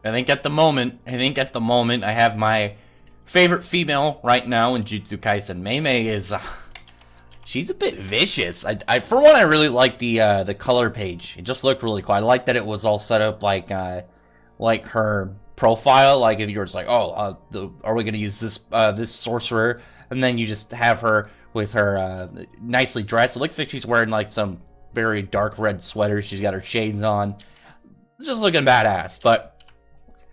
I think at the moment I have my favorite female right now in Jujutsu Kaisen. Mei Mei is she's a bit vicious. For one, I really like the color page. It just looked really cool. I like that it was all set up like her profile. Like if you were just like, oh, are we gonna use this sorcerer? And then you just have her with her nicely dressed. It looks like she's wearing like some very dark red sweater. She's got her shades on. Just looking badass. But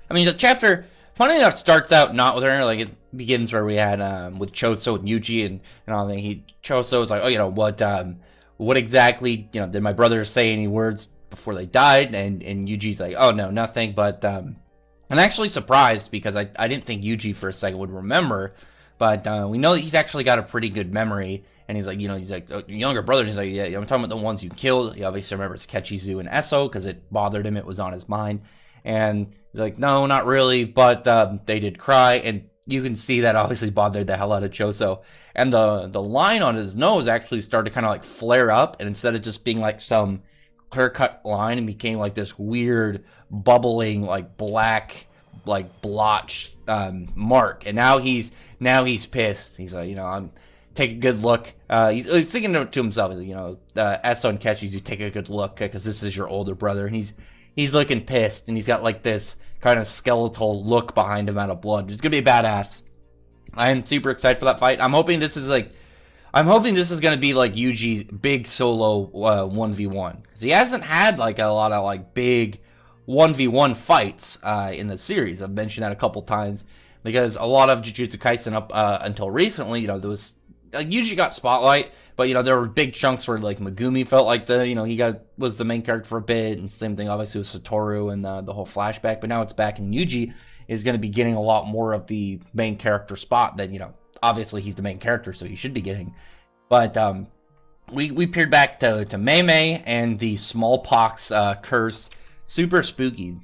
I mean, the chapter, funny enough, starts out not with her. Like it begins where we had with Choso and Yuji and all that. Choso was like, oh, what exactly, did my brothers say any words before they died? And Yuji's like, oh no, nothing. But I'm actually surprised because I didn't think Yuji for a second would remember. But we know that he's actually got a pretty good memory. And he's like, oh, your younger brother. He's like, yeah, I'm talking about the ones you killed. He obviously remembers Kechizu and Eso because it bothered him. It was on his mind. And he's like, no, not really. But they did cry. And you can see that obviously bothered the hell out of Choso. And the line on his nose actually started to kind of like flare up. And instead of just being like some clear-cut line, it became like this weird, bubbling, like black, like blotch mark. And now he's pissed. He's like, I'm take a good look. He's thinking to himself, Eso and Kechizu, take a good look because this is your older brother. And he's looking pissed, and he's got like this kind of skeletal look behind him out of blood. It's gonna be badass. I am super excited for that fight. I'm hoping this is gonna be like Yuji's big solo 1v1 because he hasn't had like a lot of like big 1v1 fights in the series. I've mentioned that a couple times because a lot of Jujutsu Kaisen up until recently, there was Yuji got spotlight, but there were big chunks where like Megumi felt like was the main character for a bit, and same thing obviously with Satoru and the whole flashback. But now it's back, and Yuji is going to be getting a lot more of the main character spot that obviously he's the main character, so he should be getting. But we peered back to Mei Mei and the Smallpox curse, super spooky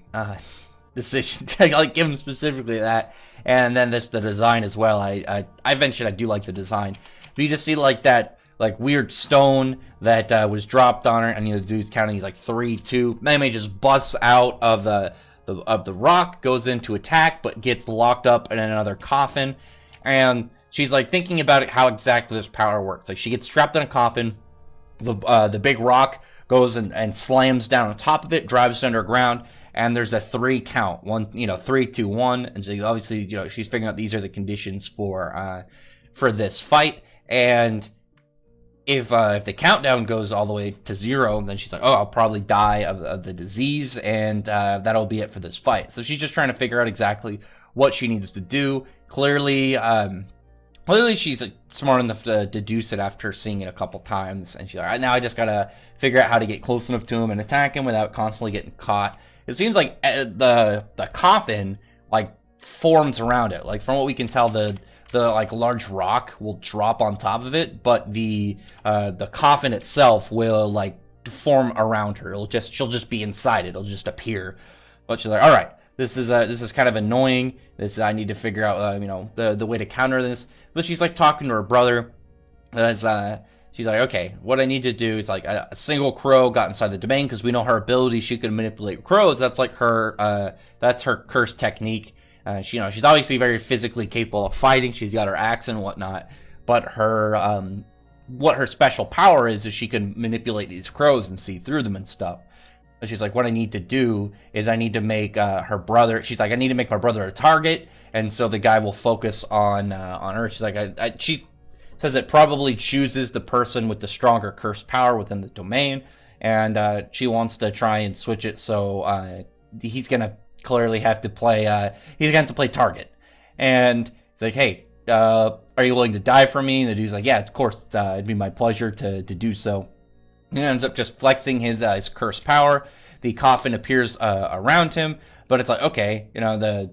decision to like give him specifically that, and then the design as well. I mentioned I do like the design. But you just see like that like weird stone that was dropped on her, and the dude's counting. He's like 3, 2. Mei Mei just busts out of the rock, goes into attack, but gets locked up in another coffin. And she's like thinking about how exactly this power works. Like she gets trapped in a coffin. The big rock goes and slams down on top of it, drives it underground. And there's a 3 count, 3, 2, 1, and so obviously, she's figuring out these are the conditions for this fight. And if the countdown goes all the way to 0, then she's like, oh, I'll probably die of the disease, and that'll be it for this fight. So she's just trying to figure out exactly what she needs to do. Clearly, she's smart enough to deduce it after seeing it a couple times, and she's like, now I just gotta figure out how to get close enough to him and attack him without constantly getting caught. It seems like the coffin like forms around it. Like from what we can tell, the like large rock will drop on top of it, but the coffin itself will like form around her. She'll just be inside it. It'll just appear. But she's like, all right, this is kind of annoying. I need to figure out the way to counter this. But she's like talking to her brother. She's like, okay, what I need to do is like a single crow got inside the domain, because we know her ability, she could manipulate crows. That's like that's her curse technique. She's obviously very physically capable of fighting. She's got her axe and whatnot, but what her special power is she can manipulate these crows and see through them and stuff. And she's like, what I need to do is I need to make her brother. She's like, I need to make my brother a target, and so the guy will focus on her. She's like, she says it probably chooses the person with the stronger curse power within the domain, and she wants to try and switch it so he's gonna clearly have to play target. And he's like, hey, are you willing to die for me? And the dude's like, yeah, of course, it'd be my pleasure to do so. And he ends up just flexing his curse power. The coffin appears around him, but it's like, okay,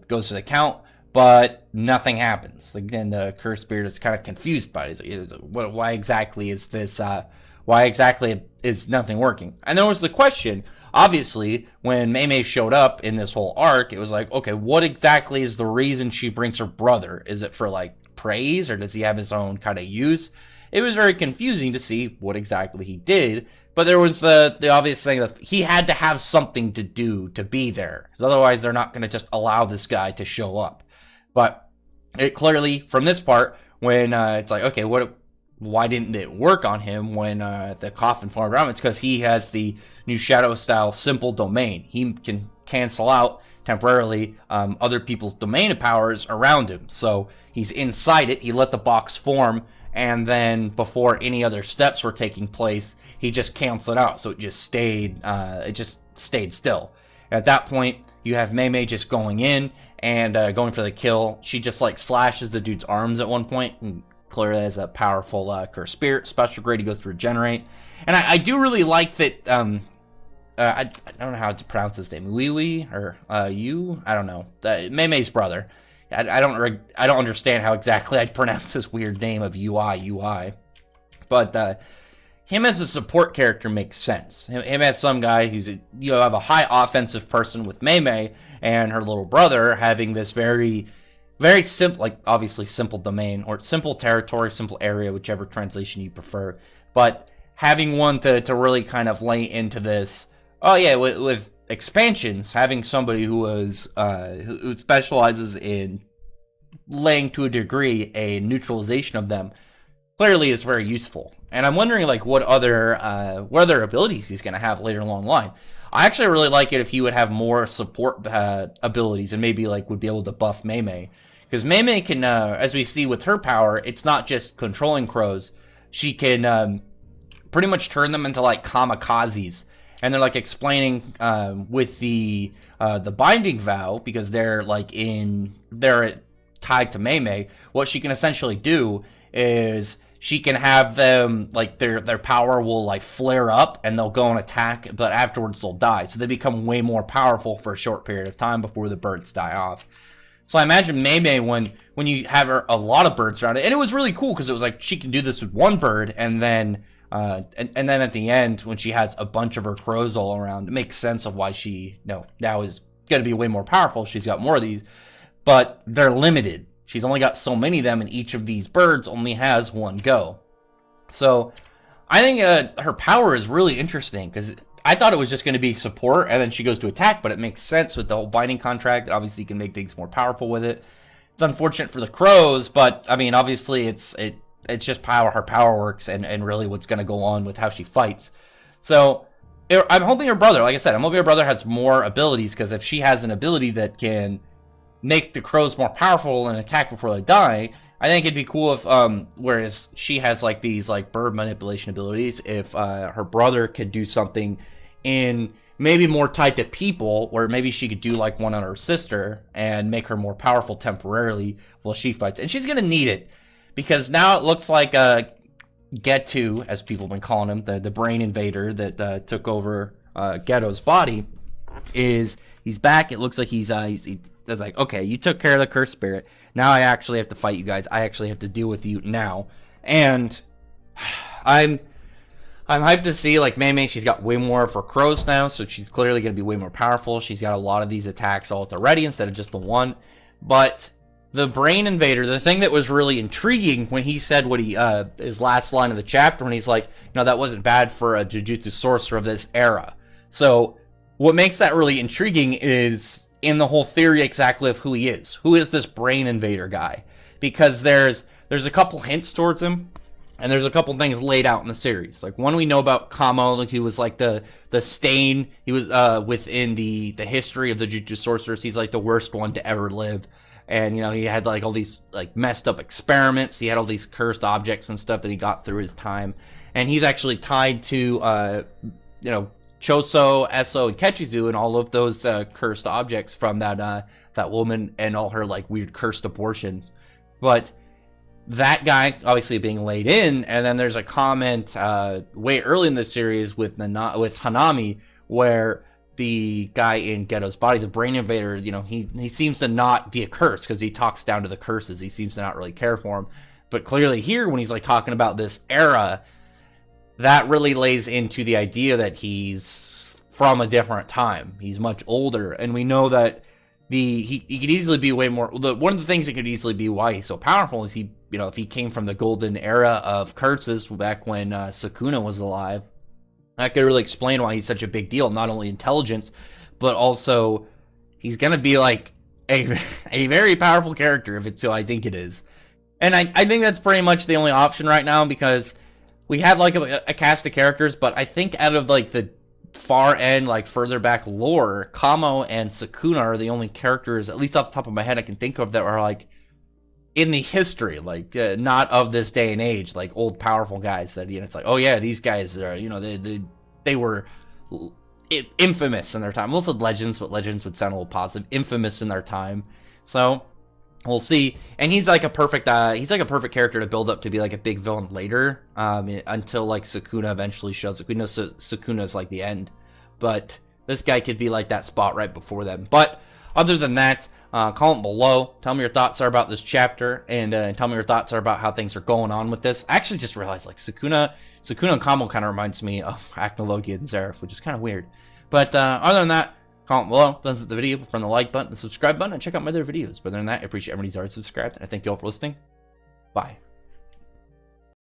goes to the count, but nothing happens. Again, the cursed spirit is kind of confused by it. He's like, why exactly is this? Why exactly is nothing working? And there was the question. Obviously, when Mei Mei showed up in this whole arc, it was like, okay, what exactly is the reason she brings her brother? Is it for like praise, or does he have his own kind of use? It was very confusing to see what exactly he did, But there was the obvious thing that he had to have something to do to be there, because otherwise they're not going to just allow this guy to show up. But it clearly, from this part, when it's like, okay, why didn't it work on him when the coffin formed around him? It's because he has the new Shadow style simple domain. He can cancel out temporarily other people's domain powers around him. So he's inside it. He let the box form, and then before any other steps were taking place, he just canceled out. So it just stayed. Still. At that point, you have Mei Mei just going in and going for the kill. She just like slashes the dude's arms at one point, and clearly has a powerful cursed spirit. Special grade, he goes to regenerate. And I do really like that. I don't know how to pronounce his name. Wee or you? I don't know. Mei Mei's brother. I don't understand how exactly I'd pronounce this weird name of UI. But him as a support character makes sense. Him as some guy who's have a high offensive person with Mei Mei, and her little brother having this very simple, like obviously simple domain or simple territory, simple area, whichever translation you prefer. But having one to really kind of lay into this. Oh yeah, with expansions, having somebody who specializes in laying to a degree a neutralization of them clearly is very useful. And I'm wondering like what other abilities he's going to have later along the line. I actually really like it if he would have more support abilities and maybe like would be able to buff Mei Mei. Because Mei Mei can, as we see with her power, it's not just controlling crows. She can pretty much turn them into like kamikazes. And they're like explaining with the binding vow, because they're tied to Mei Mei. What she can essentially do is she can have them like their power will like flare up and they'll go and attack, but afterwards they'll die. So they become way more powerful for a short period of time before the birds die off. So I imagine Mei Mei when you have a lot of birds around it, and it was really cool because it was like she can do this with one bird, and then and then at the end when she has a bunch of her crows all around, it makes sense of why she now is going to be way more powerful. She's got more of these, but they're limited. She's only got so many of them, and each of these birds only has one go. So I think her power is really interesting, because I thought it was just going to be support, and then she goes to attack, but it makes sense with the whole binding contract. Obviously, you can make things more powerful with it. It's unfortunate for the crows, but I mean, obviously, it's just how power works, and really what's going to go on with how she fights. So I'm hoping her brother, like I said, I'm hoping her brother has more abilities, because if she has an ability that can make the crows more powerful and attack before they die, I think it'd be cool if, whereas she has like these like bird manipulation abilities, if her brother could do something in maybe more tied to people, where maybe she could do like one on her sister and make her more powerful temporarily while she fights. And she's gonna need it, because now it looks like Geto, as people have been calling him, the brain invader that took over Geto's body, he's back. It looks like he's like, okay, you took care of the cursed spirit. Now I actually have to fight you guys. I actually have to deal with you now. And I'm hyped to see, like, Mei Mei, she's got way more of her crows now, so she's clearly going to be way more powerful. She's got a lot of these attacks all at the ready instead of just the one. But the brain invader, the thing that was really intriguing when he said what his last line of the chapter, when he's like, that wasn't bad for a Jujutsu sorcerer of this era. So what makes that really intriguing is in the whole theory exactly of who he is. Who is this brain invader guy? Because there's a couple hints towards him, and there's a couple things laid out in the series. Like, one, we know about Kamo, like he was like the stain. He was within the history of the Jujutsu sorcerers. He's like the worst one to ever live. And he had like all these like messed up experiments. He had all these cursed objects and stuff that he got through his time. And he's actually tied to Choso, Eso, and Kechizu, and all of those cursed objects from that woman and all her like weird cursed abortions. But that guy obviously being laid in, and then there's a comment way early in the series with Hanami, where the guy in Geto's body, the brain invader, he seems to not be a curse, because he talks down to the curses. He seems to not really care for him. But clearly here, when he's like talking about this era, that really lays into the idea that he's from a different time. He's much older, and we know that he could easily be way more. One of the things that could easily be why he's so powerful is if he came from the golden era of curses back when Sukuna was alive, That could really explain why he's such a big deal. Not only intelligence, but also he's going to be like a very powerful character if it's who I think it is. And I think that's pretty much the only option right now, because we have like a cast of characters, but I think out of like the far end, like further back lore, Kamo and Sukuna are the only characters, at least off the top of my head, I can think of that are like in the history, like not of this day and age, like old powerful guys that, you know, it's like, oh yeah, these guys are, you know, they were infamous in their time. Well, it's legends, but legends would sound a little positive. Infamous in their time. So we'll see. And he's like a perfect character to build up to be like a big villain later, until like Sukuna eventually shows up. We know Sukuna's like the end, but this guy could be like that spot right before them. But other than that, comment below. Tell me your thoughts are about this chapter, and tell me your thoughts are about how things are going on with this. I actually just realized like Sukuna and Kamo kind of reminds me of Acnologia and Zeref, which is kind of weird. But other than that, comment below, thumbs up the video, from the like button, the subscribe button, and check out my other videos. But other than that, I appreciate everybody who's already subscribed, and I thank you all for listening. Bye.